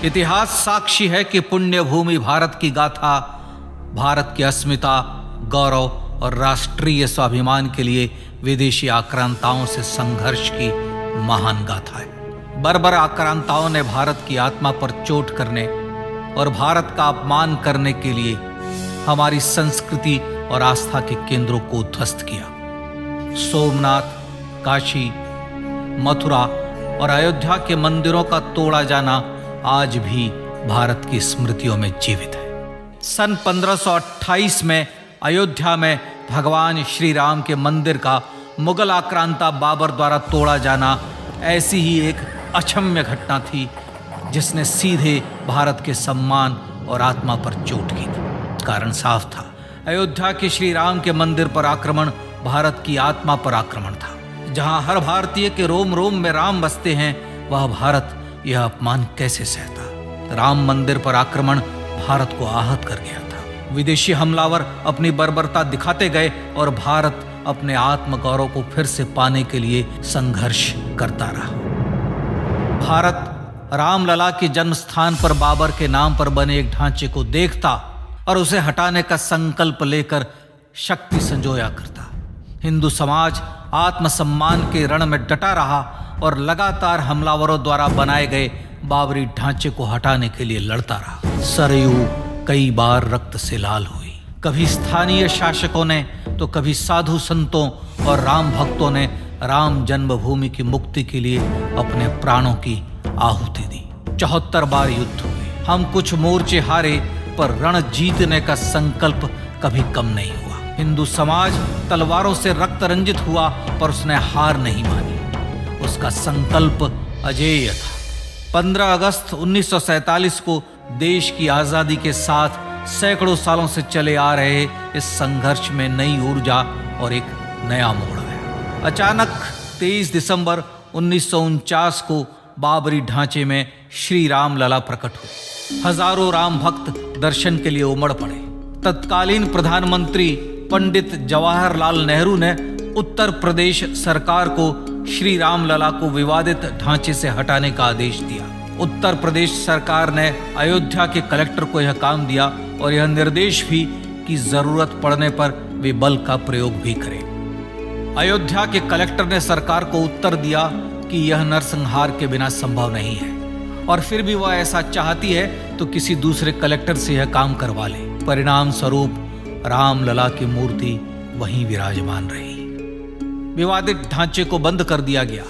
इतिहास साक्षी है कि पुण्य भूमि भारत की गाथा भारत की अस्मिता, गौरव और राष्ट्रीय स्वाभिमान के लिए विदेशी आक्रांताओं से संघर्ष की महान गाथा है। बर्बर आक्रांताओं ने भारत की आत्मा पर चोट करने और भारत का अपमान करने के लिए हमारी संस्कृति और आस्था के केंद्रों को ध्वस्त किया। सोमनाथ, काशी, मथुरा और अयोध्या के मंदिरों का तोड़ा जाना आज भी भारत की स्मृतियों में जीवित है। सन 1528 में अयोध्या में भगवान श्री राम के मंदिर का मुगल आक्रांता बाबर द्वारा तोड़ा जाना ऐसी ही एक अक्षम्य घटना थी जिसने सीधे भारत के सम्मान और आत्मा पर चोट की थी। कारण साफ था, अयोध्या के श्री राम के मंदिर पर आक्रमण भारत की आत्मा पर आक्रमण था। जहां हर भारतीय के रोम रोम में राम बसते हैं, वह भारत यह अपमान कैसे सहता। राम मंदिर पर आक्रमण भारत को आहत कर गया था। विदेशी हमलावर अपनी बर्बरता दिखाते गए और भारत अपने आत्मगौरव को फिर से पाने के लिए संघर्ष करता रहा। भारत रामलला के जन्म स्थान पर बाबर के नाम पर बने एक ढांचे को देखता और उसे हटाने का संकल्प लेकर शक्ति संजोया करता। हिंदू समाज आत्मसम्मान के रण में डटा रहा और लगातार हमलावरों द्वारा बनाए गए बाबरी ढांचे को हटाने के लिए लड़ता रहा। सरयू कई बार रक्त से लाल हुई। कभी स्थानीय शासकों ने तो कभी साधु संतों और राम भक्तों ने राम जन्मभूमि की मुक्ति के लिए अपने प्राणों की आहुति दी। 74 बार युद्ध हुए। हम कुछ मोर्चे हारे, पर रण जीतने का संकल्प कभी कम नहीं हुआ। हिंदू समाज तलवारों से रक्त रंजित हुआ, पर उसने हार नहीं मानी। उसका संकल्प अजेय था। 15 अगस्त 1947 को देश की आजादी के साथ सैकड़ों सालों से चले आ रहे इस संघर्ष में नई ऊर्जा और एक नया मोड़ आया। अचानक 23 दिसंबर 1949 को बाबरी ढांचे में श्री राम लला प्रकट हुए। हजारों राम भक्त दर्शन के लिए उमड़ पड़े। तत्कालीन प्रधानमंत्री पंडित जवाहरलाल नेहरू ने उत्तर प्रदेश सरकार को श्री राम लला को विवादित ढांचे से हटाने का आदेश दिया। उत्तर प्रदेश सरकार ने अयोध्या के कलेक्टर को यह काम दिया और यह निर्देश भी कि जरूरत पड़ने पर वे बल का प्रयोग भी करें। अयोध्या के कलेक्टर ने सरकार को उत्तर दिया कि यह नरसंहार के बिना संभव नहीं है, और फिर भी वह ऐसा चाहती है तो किसी दूसरे कलेक्टर से यह काम करवा ले। परिणाम स्वरूप रामलला की मूर्ति वहीं विराजमान रही। विवादित ढांचे को बंद कर दिया गया।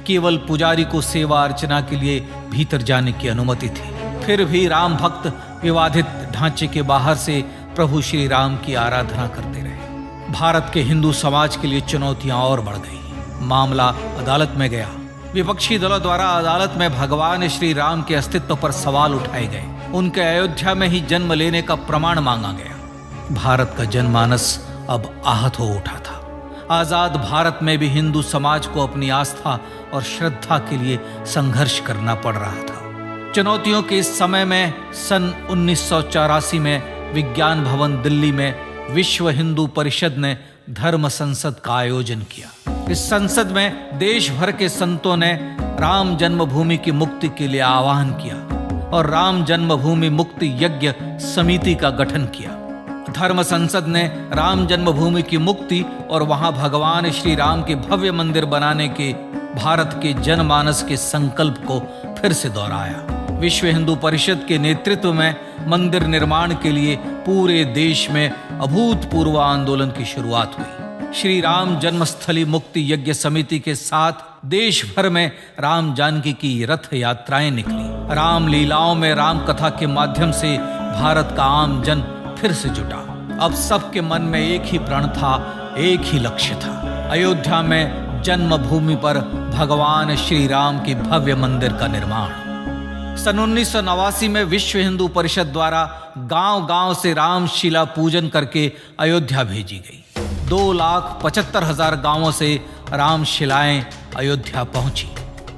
केवल पुजारी को सेवा अर्चना के लिए भीतर जाने की अनुमति थी। फिर भी राम भक्त विवादित ढांचे के बाहर से प्रभु श्री राम की आराधना करते रहे। भारत के हिंदू समाज के लिए चुनौतियां और बढ़ गई। मामला अदालत में गया। विपक्षी दलों द्वारा अदालत में भगवान श्री राम के अस्तित्व पर सवाल उठाए गए। उनके अयोध्या में ही जन्म लेने का प्रमाण मांगा गया। भारत का जनमानस अब आहत हो उठा था। आजाद भारत में भी हिंदू समाज को अपनी आस्था और श्रद्धा के लिए संघर्ष करना पड़ रहा था। चुनौतियों के इस समय में सन 1984 में विज्ञान भवन दिल्ली में विश्व हिंदू परिषद ने धर्म संसद का आयोजन किया। इस संसद में देश भर के संतों ने राम जन्मभूमि की मुक्ति के लिए आह्वान किया और राम जन्मभूमि मुक्ति यज्ञ समिति का गठन किया। धर्म संसद ने राम जन्मभूमि की मुक्ति और वहां भगवान श्री राम के भव्य मंदिर बनाने के भारत के जनमानस के संकल्प को फिर से दोहराया। विश्व हिंदू परिषद के नेतृत्व में मंदिर निर्माण के लिए पूरे देश में अभूतपूर्व आंदोलन की शुरुआत हुई। श्री राम जन्मस्थली मुक्ति यज्ञ समिति के साथ देश भर में राम जानकी की रथ यात्राएं निकली। राम लीलाओं में राम कथा के माध्यम से भारत का आम जन फिर से जुटा। अब सबके मन में एक ही प्रण था, एक ही लक्ष्य था। अयोध्या में जन्मभूमि पर भगवान श्री राम के भव्य मंदिर का निर्माण। सन 1989 में विश्व हिंदू परिषद द्वारा गांव-गांव से रामशिला पूजन करके अयोध्या भेजी गई। 2,75,000 गांवों से रामशिलाएं अयोध्या पहुंची।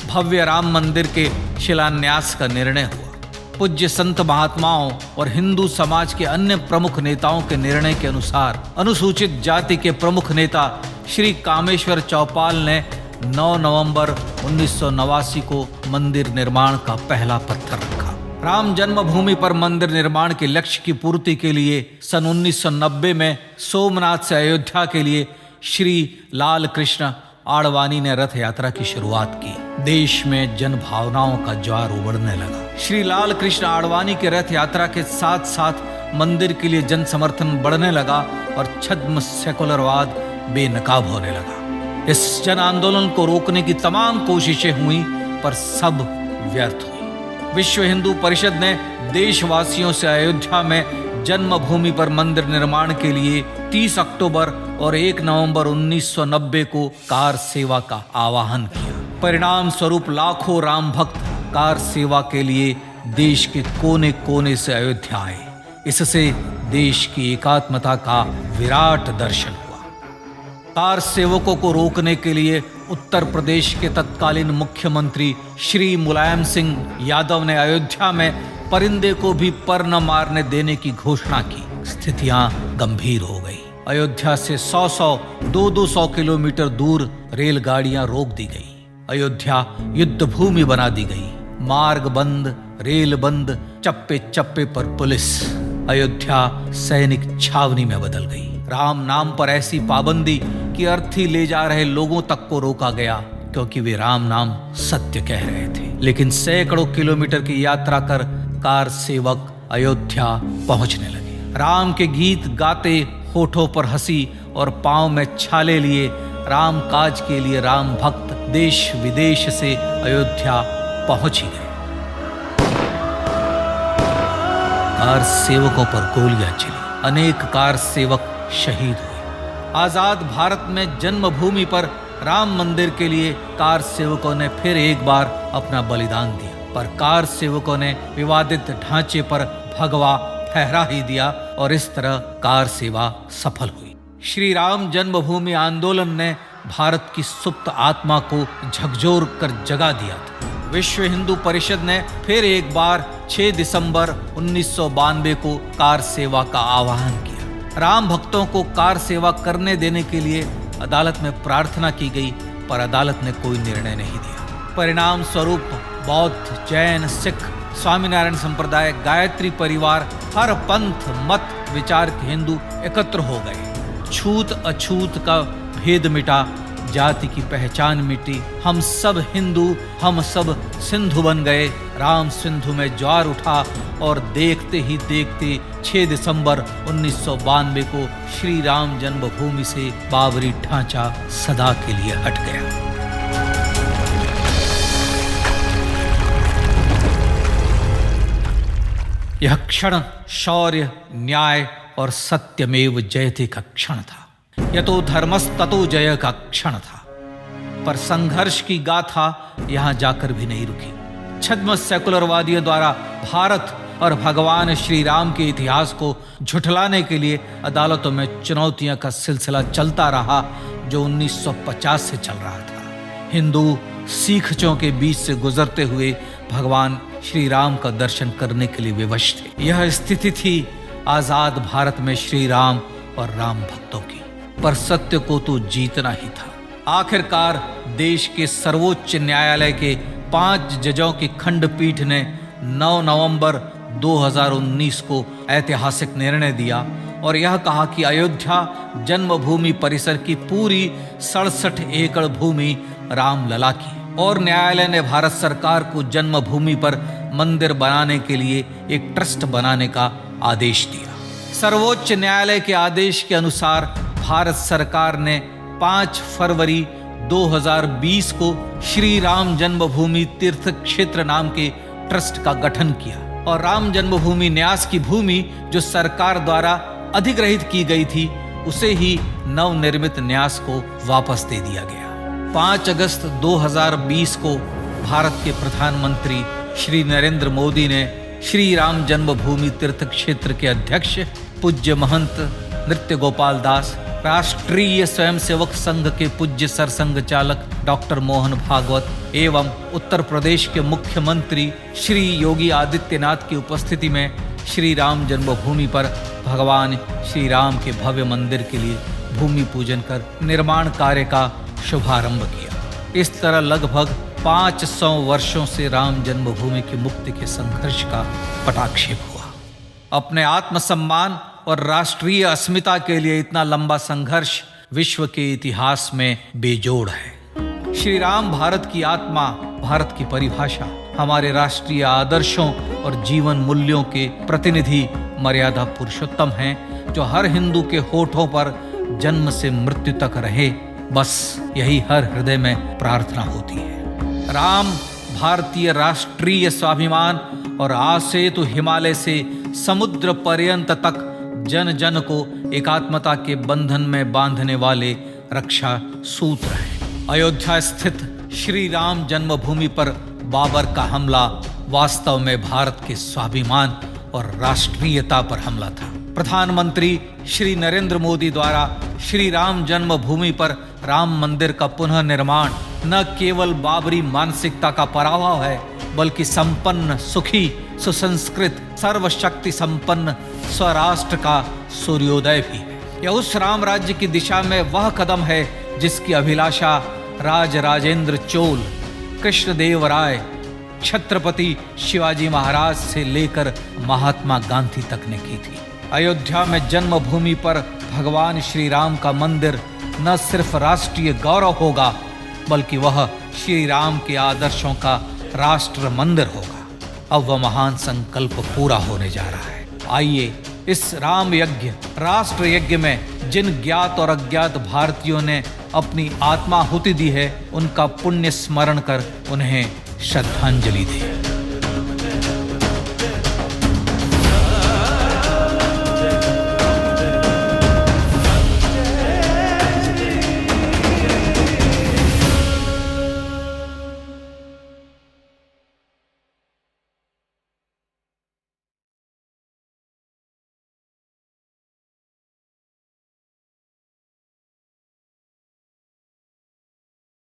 भव्य राम मंदिर के शिलान्यास का निर्णय हुआ। पूज्य संत महात्माओं और हिंदू समाज के अन्य प्रमुख नेताओं के निर्णय के अनुसार अनुसूचित जाति के प्रमुख नेता श्री कामेश्वर चौपाल ने 9 नवंबर 1989 को मंदिर निर्माण का पहला पत्थर रखा। राम जन्मभूमि पर मंदिर निर्माण के लक्ष्य की पूर्ति के लिए सन 1990 में सोमनाथ से अयोध्या के लिए श्री लाल कृष्ण आडवाणी ने रथ यात्रा की शुरुआत की। देश में जन भावनाओं का ज्वार उमड़ने लगा। श्री लाल कृष्ण आडवाणी के रथ यात्रा के साथ साथ मंदिर के लिए जन समर्थन बढ़ने लगा और छद्म सेकुलरवाद बेनकाब होने लगा। इस जन आंदोलन को रोकने की तमाम कोशिशें हुई पर सब व्यर्थ हुई। विश्व हिंदू परिषद ने देशवासियों से अयोध्या में जन्मभूमि पर मंदिर निर्माण के लिए 30 अक्टूबर और 1 नवंबर 1990 को कार सेवा का आह्वान किया। परिणाम स्वरूप लाखों राम भक्त कार सेवा के लिए देश के कोने कोने से अयोध्या आए। इससे देश की एकात्मता का विराट दर्शन हुआ। कार सेवकों को रोकने के लिए उत्तर प्रदेश के तत्कालीन मुख्यमंत्री श्री मुलायम सिंह यादव ने अयोध्या में परिंदे को भी पर न मारने देने की घोषणा की। स्थितियां गंभीर हो गई। अयोध्या से 100 200 किलोमीटर दूर रेलगाड़ियां रोक दी गई। अयोध्या युद्ध भूमि बना दी गई। मार्ग बंद, रेल बंद, चप्पे चप्पे पर पुलिस। अयोध्या सैनिक छावनी में बदल गई। राम नाम पर ऐसी पाबंदी कि अर्थी ले जा रहे लोगों तक को रोका गया क्योंकि वे राम नाम सत्य कह रहे थे। लेकिन सैकड़ों किलोमीटर की यात्रा कर कार सेवक अयोध्या पहुंचने लगे। राम के गीत गाते, होठों पर हंसी और पांव में छाले लिए राम काज के लिए राम भक्त देश विदेश से अयोध्या पहुंच ही गए। कार सेवकों पर गोलियां चली। अनेक कार सेवक शहीद हुए। आजाद भारत में जन्मभूमि पर राम मंदिर के लिए कार सेवकों ने फिर एक बार अपना बलिदान दिया, पर कार सेवकों ने विवादित ढांचे पर भगवा फहरा ही दिया और इस तरह कार सेवा सफल हुई। श्री राम जन्मभूमि आंदोलन ने भारत की सुप्त आत्मा को झकझोर कर जगा दिया था। विश्व हिंदू परिषद ने फिर एक बार 6 दिसंबर 1992 को कार सेवा का आह्वान किया। राम भक्तों को कार सेवा करने देने के लिए अदालत में प्रार्थना की गई, पर अदालत ने कोई निर्णय नहीं दिया। परिणाम स्वरूप बौद्ध, जैन, सिख, स्वामीनारायण संप्रदाय, गायत्री परिवार, हर पंथ मत विचार के हिंदू एकत्र हो गए। छूत अछूत का भेद मिटा, जाति की पहचान मिटी। हम सब हिंदू, हम सब सिंधु बन गए। राम सिंधु में ज्वार उठा और देखते ही देखते 6 दिसंबर 1992 को श्री राम जन्मभूमि से बाबरी ढांचा सदा के लिए हट गया। यह क्षण शौर्य, न्याय और सत्यमेव जयते का क्षण था। यह तो धर्मस्ततो जय का क्षण था। पर संघर्ष की गाथा यहां जाकर भी नहीं रुकी। छद्म सेकुलरवादियों द्वारा भारत और भगवान श्री राम के इतिहास को झुठलाने के लिए अदालतों में चुनौतियों का सिलसिला चलता रहा, जो 1950 से चल रहा था। हिंदू सिखों के बीच से गुजरते हुए भगवान श्री राम का दर्शन करने के लिए विवश थे। यह स्थिति थी आजाद भारत में श्री राम और राम भक्तों की। पर सत्य को तो जीतना ही था। आखिरकार देश के सर्वोच्च न्यायालय के 5 जजों की खंडपीठ ने 9 नवंबर 2019 को ऐतिहासिक निर्णय दिया और यह कहा कि अयोध्या जन्मभूमि परिसर की पूरी 67 एकड़ भूमि रामलला की। और न्यायालय ने भारत सरकार को जन्मभूमि पर मंदिर बनाने के लिए एक ट्रस्ट बनाने का आदेश दिया। सर्वोच्च न्यायालय के आदेश के अनुसार भारत सरकार ने 5 फरवरी 2020 को श्री राम जन्मभूमि तीर्थ क्षेत्र नाम के ट्रस्ट का गठन किया और राम जन्मभूमि न्यास की भूमि जो सरकार द्वारा अधिग्रहित की गई थी, उसे ही नवनिर्मित न्यास को वापस दे दिया गया। 5 अगस्त 2020 को भारत के प्रधानमंत्री श्री नरेंद्र मोदी ने श्री राम जन्मभूमि तीर्थ क्षेत्र के अध्यक्ष पूज्य महंत नृत्य गोपाल दास, राष्ट्रीय स्वयंसेवक संघ के पूज्य सरसंघ चालक डॉक्टर मोहन भागवत एवं उत्तर प्रदेश के मुख्यमंत्री श्री योगी आदित्यनाथ की उपस्थिति में श्री राम जन्मभूमि पर भगवान श्री राम के भव्य मंदिर के लिए भूमि पूजन कर निर्माण कार्य का शुभारंभ किया। इस तरह लगभग 500 वर्षों से राम जन्मभूमि की मुक्ति के संघर्ष का पटाक्षेप हुआ। अपने आत्मसम्मान और राष्ट्रीय अस्मिता के लिए इतना लंबा संघर्ष विश्व के इतिहास में बेजोड़ है। श्री राम भारत की आत्मा, भारत की परिभाषा, हमारे राष्ट्रीय आदर्शों और जीवन मूल्यों के प्रतिनिधि मर्यादा पुरुषोत्तम हैं, जो हर हिंदू के होठों पर जन्म से मृत्यु तक रहे। बस यही हर हृदय में प्रार्थना होती है। राम भारतीय राष्ट्रीय स्वाभिमान और आसेतु हिमालय से समुद्र पर्यंत तक जन जन को एकात्मता के बंधन में बांधने वाले रक्षा सूत्र है। अयोध्या स्थित श्री राम जन्मभूमि पर बाबर का हमला वास्तव में भारत के स्वाभिमान और राष्ट्रीयता पर हमला था। प्रधानमंत्री श्री नरेंद्र मोदी द्वारा श्री राम जन्मभूमि पर राम मंदिर का पुनः निर्माण न केवल बाबरी मानसिकता का पराभव है, बल्कि संपन्न, सुखी, सुसंस्कृत, सर्वशक्ति संपन्न स्वराष्ट्र का सूर्योदय भी है। यह उस राम राज्य की दिशा में वह कदम है जिसकी अभिलाषा राजराजेंद्र चोल, कृष्णदेवराय, छत्रपति शिवाजी महाराज से लेकर महात्मा गांधी तक ने की थी। अयोध्या में जन्मभूमि पर भगवान श्री राम का मंदिर न सिर्फ राष्ट्रीय गौरव होगा, बल्कि वह श्री राम के आदर्शों का राष्ट्र मंदिर होगा। अब वह महान संकल्प पूरा होने जा रहा है। आइए इस राम यज्ञ, राष्ट्र यज्ञ में जिन ज्ञात और अज्ञात भारतीयों ने अपनी आत्माहुति दी है, उनका पुण्य स्मरण कर उन्हें श्रद्धांजलि दें।